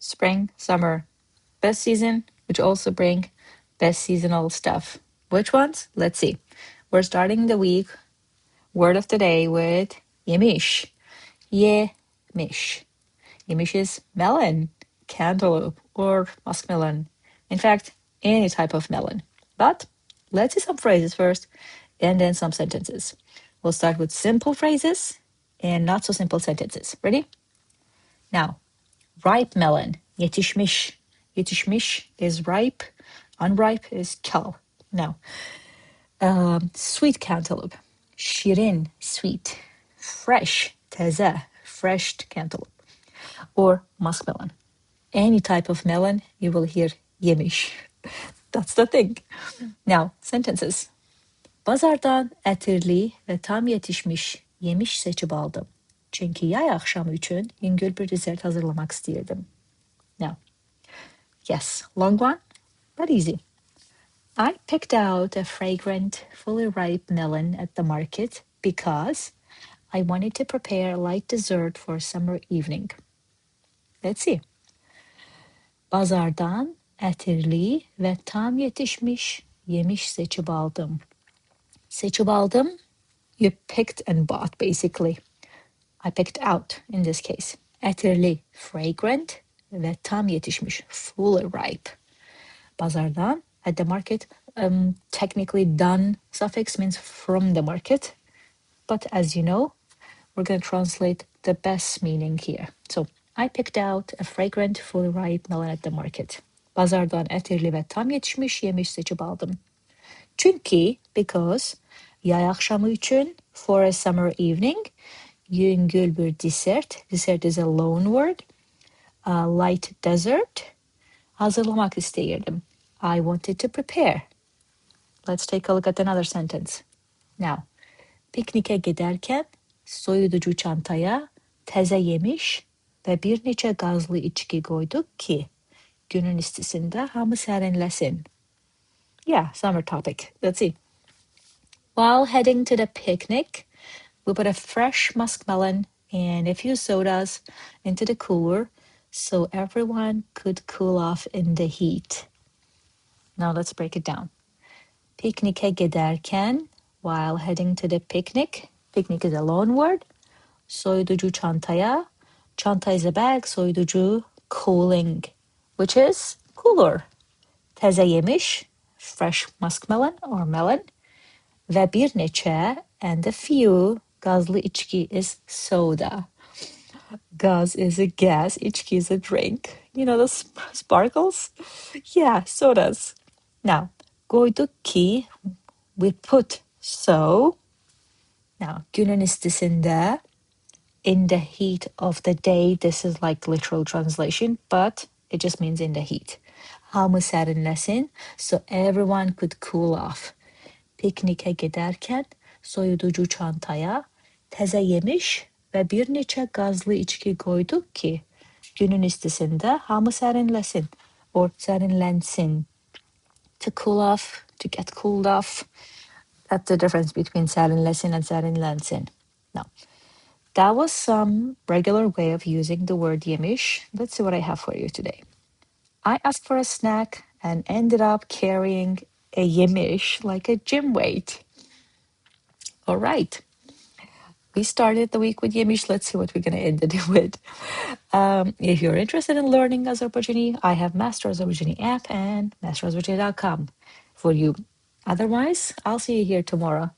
spring, summer, best season, which also bring best seasonal stuff. Which ones? Let's see. We're starting the week, word of the day, with yemiş. Yemiş. Yemiş is melon, cantaloupe, or muskmelon. In fact, any type of melon. But let's see some phrases first, and then some sentences. We'll start with simple phrases and not so simple sentences. Ready? Now, ripe melon, yetişmiş. Yetişmiş is ripe, unripe is kal. Now, sweet cantaloupe, şirin, sweet. Fresh, təzə, fresh cantaloupe. Or muskmelon. Any type of melon, you will hear yemiş. That's the thing. Now, sentences. Bazardan ətirli və tam yetişmiş yemiş seçib aldım. Çünkü yay akşamı için yüngül bir dessert hazırlamak istiyordum. Now, yes, long one, but easy. I picked out a fragrant, fully ripe melon at the market because I wanted to prepare a light dessert for a summer evening. Let's see. Bazardan ətirli və tam yetişmiş yemiş seçib aldım. Seçib aldım, you picked and bought basically. I picked out in this case. Ətirli, fragrant və tam yetişmiş, fully ripe. Bazardan, at the market, technically done suffix means from the market. But as you know, we're going to translate the best meaning here. So, I picked out a fragrant, fully ripe melon at the market. Bazardan ətirli və tam yetişmiş yemiş seçib aldım. Çünkü, because, yay akşamı için, for a summer evening, yüngül bir dessert. Dessert is a loan word. A light dessert. Hazırlamak isteyirdim. I wanted to prepare. Let's take a look at another sentence. Now, piknikə gedərkən soyuducu çantaya təzə yemiş və bir neçə qazlı içki qoyduq ki, günün istisində hamı sərinləsin. Yeah, summer topic. Let's see. While heading to the picnic, we put a fresh muskmelon and a few sodas into the cooler so everyone could cool off in the heat. Now let's break it down. Piknikə gedərkən, while heading to the picnic. Picnic is a loan word. Soyuducu çantaya. Çanta is a bag. Soyuducu, cooling, which is cooler. Təzə yemiş, fresh muskmelon or melon. Ve bir neçə, and a few, qazlı içki is soda. Gaz is a gas, içki is a drink. You know the sparkles? Yeah, sodas. Now, qoyduq ki, we put so. Now, günün istisində, in the heat of the day, this is like literal translation, but it just means in the heat. Hamı sərinləsin, so everyone could cool off. Piknikə gedərkən soyuducu çantaya təzə yemiş və bir neçə qazlı içki qoyduq ki, günün istisində hamı sərinləsin or sərinlənsin. To cool off, to get cooled off. That's the difference between sərinləsin and sərinlənsin. Now, that was some regular way of using the word yemiş. Let's see what I have for you today. I asked for a snack and ended up carrying a yemiş like a gym weight. All right. We started the week with yemiş. Let's see what we're going to end it with. If you're interested in learning Azerbaijani, I have Master Azerbaijani app and masterazerbaijani.com for you. Otherwise, I'll see you here tomorrow.